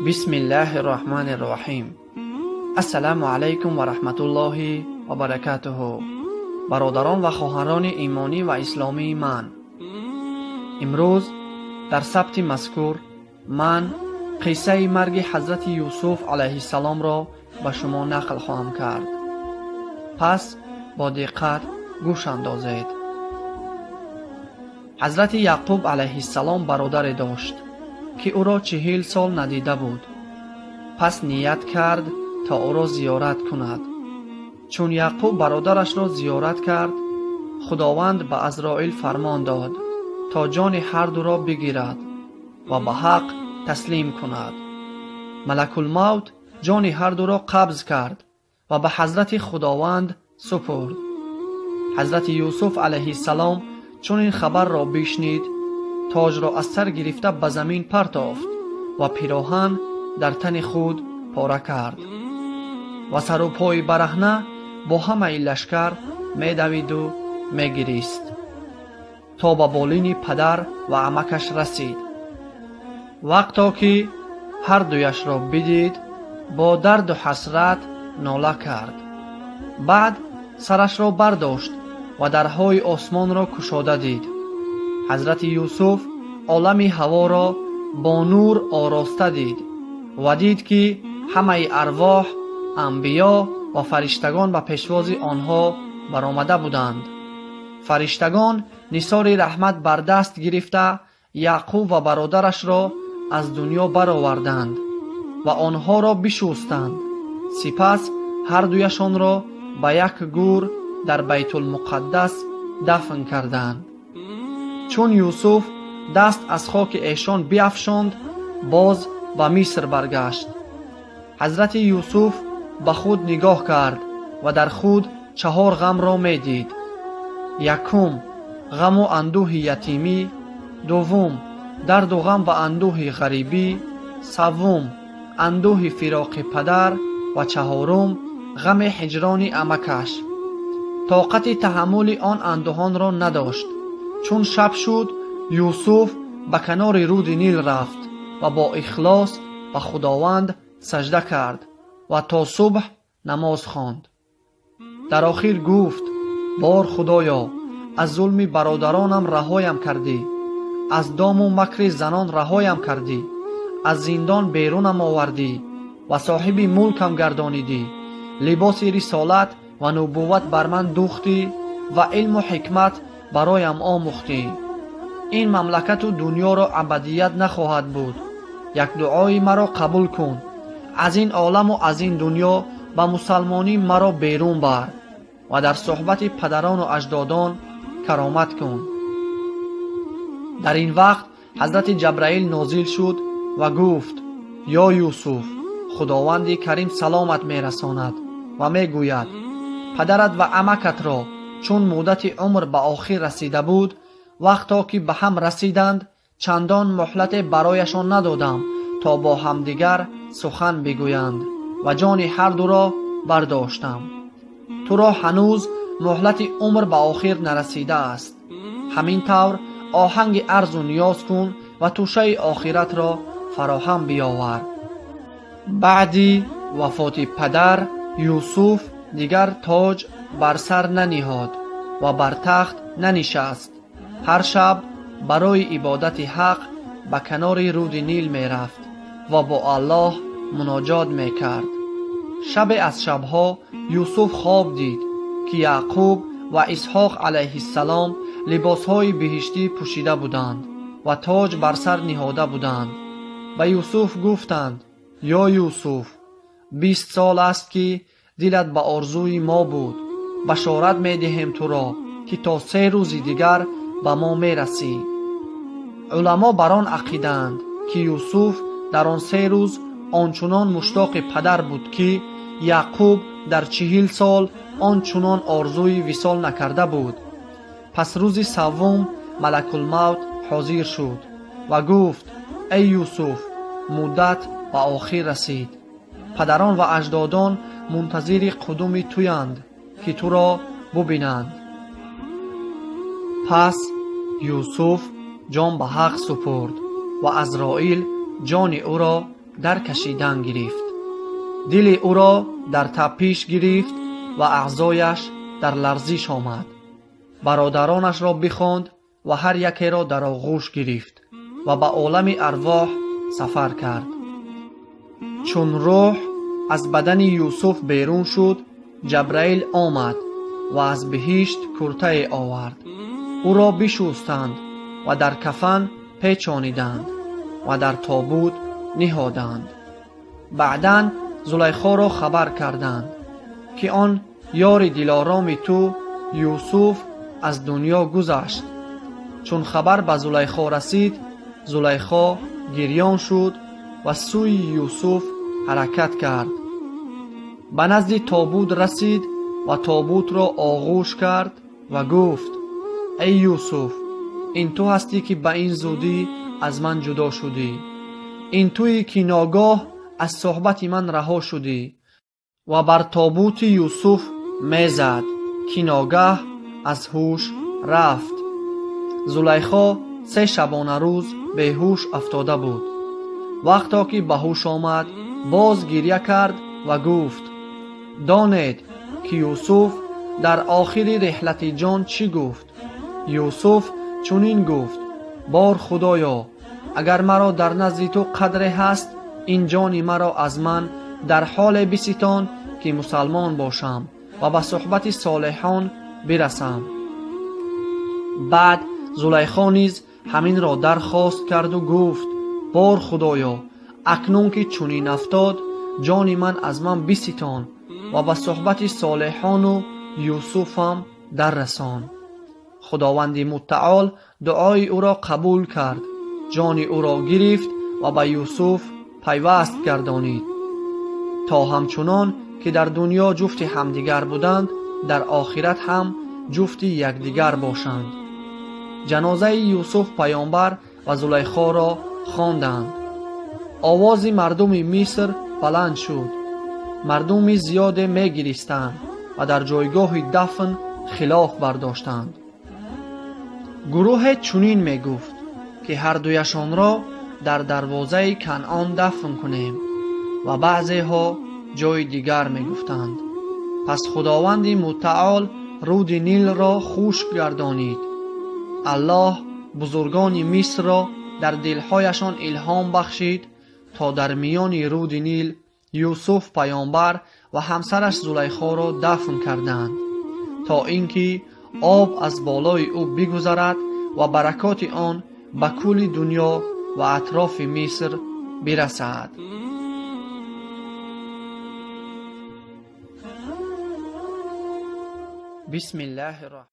بسم الله الرحمن الرحیم. السلام علیکم و رحمت الله و برکاته. برادران و خواهران ایمانی و اسلامی من، امروز در ثبت مذکور من قصه مرگ حضرت یوسف علیه السلام را به شما نقل خواهم کرد. پس با دقت گوش اندازید. حضرت یعقوب علیه السلام برادر داشت که او را 40 سال ندیده بود. پس نیت کرد تا او را زیارت کند. چون یعقوب برادرش را زیارت کرد، خداوند به عزرائیل فرمان داد تا جان هر دو را بگیرد و به حق تسلیم کند. ملک الموت جان هر دو را قبض کرد و به حضرت خداوند سپرد. حضرت یوسف علیه السلام چون این خبر را بشنید، تاج را از سر گرفته به زمین پرتافت و پیراهن در تن خود پاره کرد و سر و پای برهنه با همه لشکر می دوید و می گریست تا به بالین پدر و عمکش رسید. وقتا که هر دویش را بدید، با درد و حسرت ناله کرد. بعد سرش را برداشت و درهای آسمان را گشوده دید. حضرت یوسف عالم هوا را با نور آراسته دید و دید که همه ارواح، انبیا و فرشتگان به پیشواز آنها برآمده بودند. فرشتگان نثار رحمت بر دست گرفته یعقوب و برادرش را از دنیا برآوردند و آنها را بشستند. سپس هر دویشان را به یک گور در بیت المقدس دفن کردند. چون یوسف دست از خاک ایشان بیفشاند، باز به مصر برگشت. حضرت یوسف به خود نگاه کرد و در خود 4 غم را می دید. یکم، غم و اندوه یتیمی. دوم، درد و غم و اندوه غریبی. سوم، اندوه فراق پدر. و چهارم، غم هجران عمکش. طاقت تحمل آن اندوهان را نداشت. چون شب شد، یوسف به کنار رود نیل رفت و با اخلاص به خداوند سجده کرد و تا صبح نماز خواند. در آخر گفت: بار خدایا، از ظلم برادرانم رهایم کردی، از دام و مکر زنان رهایم کردی، از زندان بیرونم آوردی و صاحب ملکم گردانیدی. لباس رسالت و نبوت بر من دوختی و علم و حکمت برایم آموختی. این مملکت و دنیا را ابدیت نخواهد بود. یک دعای مرا قبول کن. از این عالم و از این دنیا به مسلمانی مرا بیرون بر و در صحبت پدران و اجدادان کرامت کن. در این وقت حضرت جبرائیل نازل شد و گفت: یا یوسف، خداوند کریم سلامت می رساند و می گوید پدرت و عمکت را چون مدت عمر به آخر رسیده بود، وقتا که به هم رسیدند چندان مهلت برایشان ندادم تا با همدیگر سخن بگویند و جان هر دو را برداشتم. تو را هنوز مهلت عمر به آخر نرسیده است. همین طور آهنگ عرض و نیاز کن و توشه آخرت را فراهم بیاور. بعدی وفات پدر، یوسف دیگر تاج بر سر ننهاد و بر تخت ننشست. هر شب برای عبادت حق به کنار رود نیل می رفت و با الله مناجات می کرد. شب از شبها یوسف خواب دید که یعقوب و اسحاق علیه السلام لباسهای بهشتی پوشیده بودند و تاج بر سر نهاده بودند. به یوسف گفتند: یا یوسف، 20 سال است که دلت به آرزوی ما بود. بشارت می دهیم تو را که تا 3 روز دیگر به ما می رسی. علما بر آن عقیدند که یوسف در آن 3 روز آنچنان مشتاق پدر بود که یعقوب در 40 سال آنچنان آرزوی وصال نکرده بود. پس روز سوم ملک الموت حاضر شد و گفت: ای یوسف، مدت به آخر رسید. پدران و اجدادان منتظر قدوم تویند که تو را ببینند. پس یوسف جان به حق سپرد و عزرائیل جان او را در کشیدن گرفت. دل او را در تپش گرفت و اعضایش در لرزش آمد. برادرانش را بخواند و هر یکی را در آغوش گرفت و به عالم ارواح سفر کرد. چون روح از بدن یوسف بیرون شد، جبرائیل آمد و از بهشت کرته آورد. او را بشستند و در کفن پیچانیدند و در تابوت نهادند. بعداً زلیخا را خبر کردند که آن یار دلارام تو یوسف از دنیا گذشت. چون خبر به زلیخا رسید، زلیخا گریان شد و سوی یوسف حرکت کرد. به نزد تابوت رسید و تابوت را آغوش کرد و گفت: ای یوسف، این تو هستی که به این زودی از من جدا شدی. این تویی که ناگاه از صحبت من رها شدی. و بر تابوت یوسف میزد که ناگاه از هوش رفت. زلیخا 3 شبانه روز به هوش افتاده بود. وقتا که به هوش آمد، باز گریه کرد و گفت: دانید که یوسف در آخر رحلت جان چی گفت؟ یوسف چنین گفت: بار خدایا، اگر مرا در نزد تو قدر هست، این جان مرا از من در حال بستان که مسلمان باشم و به صحبت صالحان برسم. بعد زلیخا نیز همین را درخواست کرد و گفت: بار خدایا، اکنون که چنین افتاد، جان من از من بستان و به صحبت صالحان و یوسفم در رسان. خداوند متعال دعای او را قبول کرد، جان او را گرفت و به یوسف پیوست گردانید تا همچنان که در دنیا جفت همدیگر بودند، در آخرت هم جفت یکدیگر باشند. جنازه یوسف پیامبر و زلیخا را خواندند. آواز مردم مصر بلند شد. مردم زیاد می گریستند و در جایگاه دفن خلاف برداشتند. گروه چنین می گفت که هر دویشان را در دروازه کنعان دفن کنیم و بعضی ها جای دیگر می گفتند. پس خداوند متعال رود نیل را خشک گردانید. الله بزرگان مصر را در دلهایشان الهام بخشید تا در میان رود نیل یوسف پیامبر و همسرش زلیخا را دفن کردند تا اینکه آب از بالای او بگذرد و برکات آن به کل دنیا و اطراف مصر برسد. بسم الله الرحمن